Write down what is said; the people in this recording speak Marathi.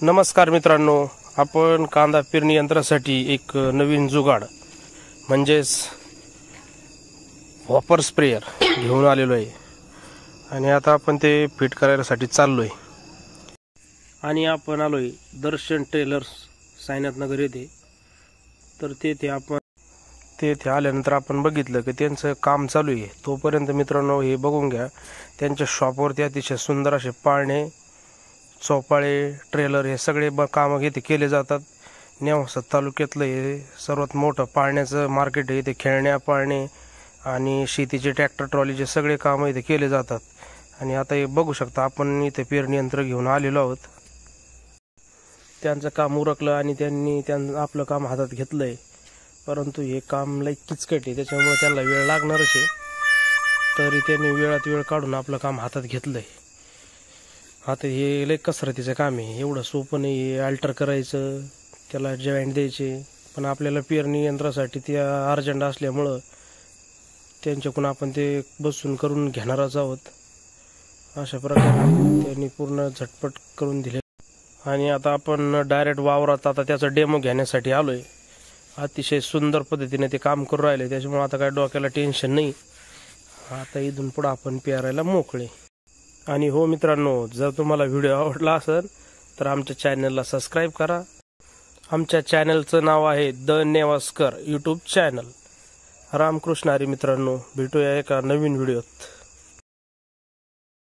नमस्कार मित्रांनो, आपण कांदा पेरणी यंत्रासाठी एक नवीन जुगाड म्हणजेच वॉपर स्प्रेयर घेऊन आलेलो आहे आणि आता आपण ते फिट करायसाठी चाललोय। आणि आपण आलोय दर्शन टेलर्स सायनाथ नगर येथे। तर तेथे आल्यानंतर आपण बघितलं की त्यांचं काम चालू आहे। तोपर्यंत मित्रांनो हे बघून घ्या, त्यांच्या शॉपवरती अतिशय सुंदर असे पाळणे, चोपाळे, ट्रेलर हे सगळे कामं इथे केले जातात। नेवासा तालुक्यातलं हे सर्वात मोठं पाळण्याचं मार्केट आहे। इथे खेळण्या, पाळणे आणि शेतीचे ट्रॅक्टर ट्रॉलीचे सगळे कामं इथे केले जातात। आणि आता हे बघू शकता, आपण इथे पेरणी यंत्र घेऊन आलेलो आहोत। त्यांचं काम उरकलं आणि त्यांनी आपलं काम हातात घेतलंय, परंतु हे काम लई किचकट आहे, त्याच्यामुळे त्यांना वेळ लागणारच आहे। तरी त्यांनी वेळात वेळ काढून आपलं काम हातात घेतलंय। आता हे लई कसरतीचं काम आहे, एवढं सोपं नाही अल्टर करायचं, त्याला जॉईंट द्यायचे। पण आपल्याला पेरणी यंत्रासाठी ते अर्जंट असल्यामुळं त्यांच्याकडून आपण ते बसून करून घेणारच आहोत। अशा प्रकारे त्यांनी पूर्ण झटपट करून दिले। आणि आता आपण डायरेक्ट वावरात आता त्याचा डेमो घेण्यासाठी आलोय। अतिशय सुंदर पद्धतीने ते काम करून राहिले, त्याच्यामुळे आता काय डोक्याला टेन्शन नाही। आता इथून पुढे आपण पेरायला मोकळे। आणि हो मित्रांनो, जर तुम्हाला व्हिडिओ आवडला असेल तर आमच्या चॅनलला सबस्क्राईब करा। आमच्या चॅनलचं नाव आहे the Nevaskar YouTube channel. Ramkrishna Hari मित्रांनो, भेटूया एका नवीन व्हिडिओत।